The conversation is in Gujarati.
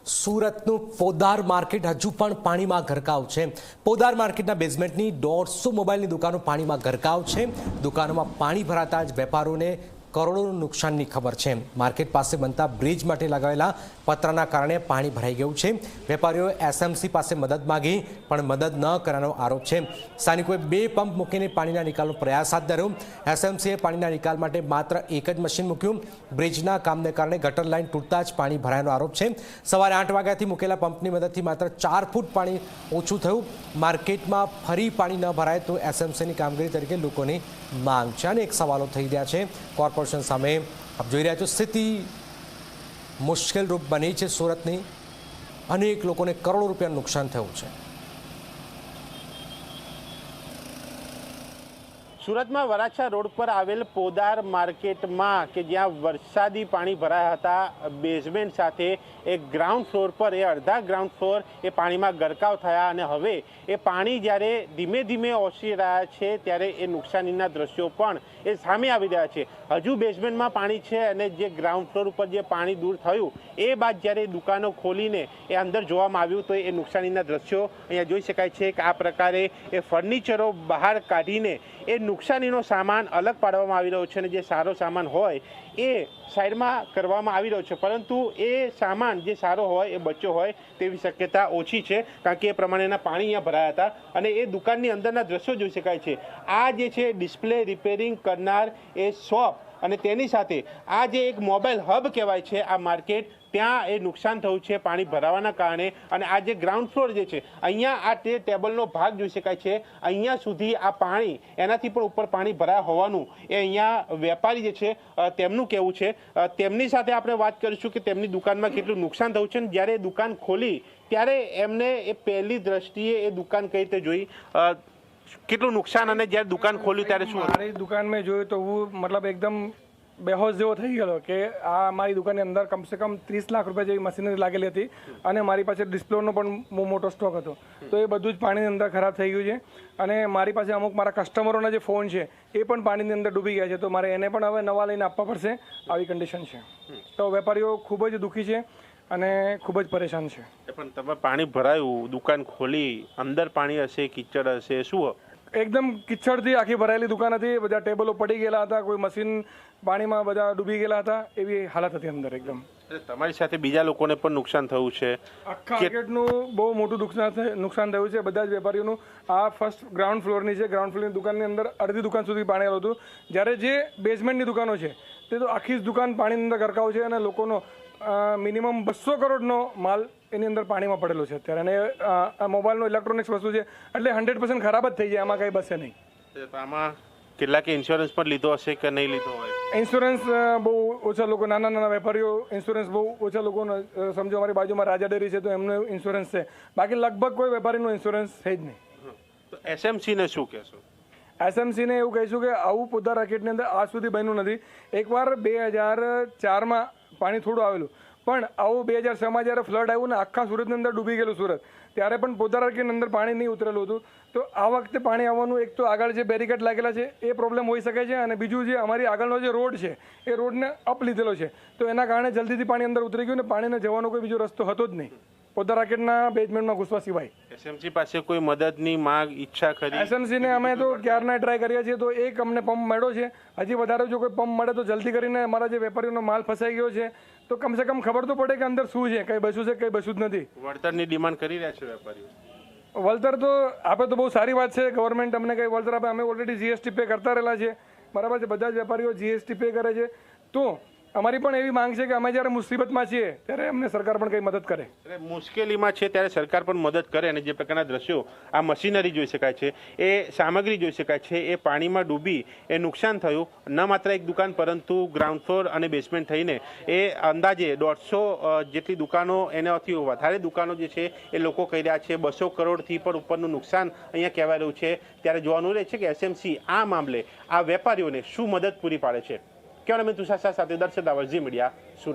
સુરતનું પોદાર માર્કેટ હજુ પણ પાણીમાં ગરકાવ છે। પોદાર માર્કેટના બેઝમેન્ટની 150 મોબાઈલની દુકાનો પાણીમાં ગરકાવ છે। દુકાનોમાં પાણી ભરાતા જ વેપારીઓને કરોડોનું નુકસાનની ખબર છે। માર્કેટ પાસે બનતા બ્રિજ માટે લગાવેલા પતરાના કારણે પાણી ભરાઈ ગયું છે। વેપારીઓએ એસએમસી પાસે મદદ માંગી પણ મદદ ન કરવાનો આરોપ છે। સ્થાનિકોએ 2 પંપ મૂકીને પાણીના નિકાલનો પ્રયાસ હાથ ધર્યો। એસએમસીએ પાણીના નિકાલ માટે માત્ર એક જ મશીન મૂક્યું। બ્રિજના કામને કારણે ગટર લાઇન તૂટતા જ પાણી ભરાયાનો આરોપ છે। સવારે 8 વાગ્યાથી મૂકેલા પંપની મદદથી માત્ર 4 ફૂટ પાણી ઓછું થયું। માર્કેટમાં ફરી પાણી ન ભરાય તો એસએમસીની કામગીરી તરીકે લોકોની માંગ છે। અનેક સવાલો થઈ રહ્યા છે। કોર્પોરેશન સામે આપ જોઈ રહ્યા છો સ્થિતિ મુશ્કેલ રૂપ બની છે। સુરતની અનેક લોકોને કરોડો રૂપિયાનું નુકસાન થયું છે। સુરતમાં વરાછા રોડ પર આવેલ પોદાર માર્કેટમાં કે જ્યાં વરસાદી પાણી ભરાયા હતા બેઝમેન્ટ સાથે એક ગ્રાઉન્ડ ફ્લોર પર એ અડધા ગ્રાઉન્ડ ફ્લોર એ પાણીમાં ગરકાવ થયા અને હવે એ પાણી જ્યારે ધીમે ધીમે ઓસરી રહ્યા છે ત્યારે એ નુકસાનીના દ્રશ્યો પણ એ સામે આવી રહ્યા છે। હજુ બેઝમેન્ટમાં પાણી છે અને જે ગ્રાઉન્ડ ફ્લોર ઉપર જે પાણી દૂર થયું એ બાદ જ્યારે દુકાનો ખોલીને એ અંદર જોવામાં આવ્યું તો એ નુકસાનીના દ્રશ્યો અહીંયા જોઈ શકાય છે કે આ પ્રકારે એ ફર્નિચરો બહાર કાઢીને એ નુકસાનીનો સામાન અલગ પાડવામાં આવી રહ્યો છે અને જે સારો સામાન હોય એ સાઈડમાં કરવામાં આવી રહ્યો છે, પરંતુ એ સામાન જે સારો હોય એ બચ્યો હોય તેવી શક્યતા ઓછી છે કારણ કે એ પ્રમાણેના પાણી અહીંયા ભરાયા હતા અને એ દુકાનની અંદરના દ્રશ્યો જોઈ શકાય છે। આ જે છે ડિસ્પ્લે રિપેરિંગ કરનાર એ શોપ અને તેની સાથે આ જે એક મોબાઈલ હબ કહેવાય છે આ માર્કેટ ત્યાં એ નુકસાન થયું છે પાણી ભરાવાના કારણે। અને આ જે ગ્રાઉન્ડ ફ્લોર જે છે અહીંયા આ તે ટેબલનો ભાગ જોઈ શકાય છે, અહીંયા સુધી આ પાણી એનાથી પણ ઉપર પાણી ભરાયા હોવાનું એ અહીંયા વેપારી જે છે તેમનું કહેવું છે। તેમની સાથે આપણે વાત કરીશું કે તેમની દુકાનમાં કેટલું નુકસાન થયું છે। જ્યારે દુકાન ખોલી ત્યારે એમને એ પહેલી દ્રષ્ટિએ એ દુકાન કઈ રીતે જોઈ, કેટલું નુકસાન અને જ્યારે દુકાન ખોલ્યું ત્યારે શું? મારી દુકાન મેં જોયું તો હું મતલબ એકદમ બેહોશ જેવો થઈ ગયો કે આ મારી દુકાનની અંદર કમસે કમ 30 લાખ રૂપિયા જેવી મશીનરી લાગેલી હતી અને મારી પાસે ડિસ્પ્લેનો પણ બહુ મોટો સ્ટોક હતો, તો એ બધું જ પાણીની અંદર ખરાબ થઈ ગયું છે। અને મારી પાસે અમુક મારા કસ્ટમરોના જે ફોન છે એ પણ પાણીની અંદર ડૂબી ગયા છે, તો મારે એને પણ હવે નવા લઈને આપવા પડશે, આવી કન્ડિશન છે। તો વેપારીઓ ખૂબ જ દુઃખી છે અને ખૂબ જ પરેશાન છે। પણ તમે પાણી ભરાયું, દુકાન ખોલી, અંદર પાણી હશે, કીચડ હશે, શું? એકદમ કિચડથી આખી ભરાયેલી દુકાન હતી, બધા ટેબલો પડી ગયેલા હતા, કોઈ મશીન પાણીમાં બધા ડૂબી ગયેલા હતા, એવી હાલત હતી અંદર એકદમ। તમારી સાથે બીજા લોકોને પણ નુકસાન થયું છે? આખા માર્કેટનું બહુ મોટું નુકસાન થયું છે બધા જ વેપારીઓનું। આ ફર્સ્ટ ગ્રાઉન્ડ ફ્લોરની છે, ગ્રાઉન્ડ ફ્લોરની દુકાનની અંદર અડધી દુકાન સુધી પાણી આવ્યું હતું, જ્યારે જે બેઝમેન્ટની દુકાનો છે તે તો આખી જ દુકાન પાણીની અંદર ગરકાવ છે અને લોકોનો મિનિમમ 200 કરોડનો માલ એની અંદર પાણીમાં પડેલો છે અત્યારે। અને મોબાઈલનો ઇલેક્ટ્રોનિક્સ વસ્તુ છે એટલે 100% ખરાબ જ થઈ જાય, આમાં કંઈ બસે નહીં। આમાં કેટલાકે ઇન્સ્યોરન્સ પણ લીધો હશે કે નહીં લીધો હોય? ઇન્સ્યોરન્સ બહુ ઓછા લોકો, નાના નાના વેપારીઓ ઇન્સ્યોરન્સ બહુ ઓછા લોકોનો, સમજો અમારી બાજુમાં રાજા ડેરી છે તો એમનો ઇન્સ્યોરન્સ છે, બાકી લગભગ કોઈ વેપારીનો ઇન્સ્યોરન્સ છે જ નહીં। તો એસએમસીને શું કહેશો? એસએમસીને એવું કહીશું કે આવું પોદાર માર્કેટની અંદર આજ સુધી બન્યું નથી। એકવાર 2004માં પાણી થોડું આવેલું, પણ આવું 2006માં જ્યારે ફ્લડ આવ્યું ને આખા સુરતની અંદર ડૂબી ગયેલું સુરત, ત્યારે પણ પોદાર માર્કેટની અંદર પાણી નહીં ઉતરેલું હતું। તો આ વખતે પાણી આવવાનું એક તો આગળ જે બેરિકેડ લાગેલા છે એ પ્રોબ્લેમ હોઈ શકે છે, અને બીજું જે અમારી આગળનો જે રોડ છે એ રોડને અપ લીધેલો છે, તો એના કારણે જલ્દીથી પાણી અંદર ઉતરી ગયું ને પાણીને જવાનો કોઈ બીજો રસ્તો હતો જ નહીં પોદાર માર્કેટના બેઝમેન્ટમાં ઘૂસવા સિવાય। એસએમસી પાસે કોઈ મદદની માંગ ઈચ્છા કરી? એસએમસીને અમે તો ક્યારના ટ્રાય કર્યા છીએ, તો એક અમને પંપ મળ્યો છે, હજી વધારે જો કોઈ પંપ મળે તો જલ્દી કરીને અમારા જે વેપારીઓનો માલ ફસાઈ ગયો છે તો કમસે કમ ખબર તો પડે કે અંદર શું છે, કંઈ બસ્યું છે કંઈ બસ્યું જ નથી। વળતરની ડિમાન્ડ કરી રહ્યા છે વેપારીઓ? વળતર તો આપે તો બહુ સારી વાત છે, ગવર્મેન્ટ અમને કંઈ વળતર આપે, અમે ઓલરેડી જીએસટી પે કરતા રહેલા છે, બરાબર છે, બધા જ વેપારીઓ જીએસટી પે કરે છે, તો અમારી પણ એવી માંગ છે કે અમે જ્યારે મુસીબતમાં છીએ ત્યારે અમને સરકાર પણ કંઈ મદદ કરે। એટલે મુશ્કેલીમાં છે ત્યારે સરકાર પણ મદદ કરે, અને જે પ્રકારના દ્રશ્યો આ મશીનરી જોઈ શકાય છે, એ સામગ્રી જોઈ શકાય છે, એ પાણીમાં ડૂબી એ નુકસાન થયું ન માત્ર એક દુકાન પરંતુ ગ્રાઉન્ડ ફ્લોર અને બેઝમેન્ટ થઈને એ અંદાજે 150 જેટલી દુકાનો, એનાથી વધારે દુકાનો જે છે એ લોકો કહી રહ્યા છે 200 કરોડથી પણ ઉપરનું નુકસાન અહીંયા કહેવાય રહ્યું છે। ત્યારે જોવાનું રહે છે કે એસએમસી આ મામલે આ વેપારીઓને શું મદદ પૂરી પાડે છે। કેમેરામેન તુષાર સાથે દર્શક દાવર, ઝી મીડિયા, સુરત।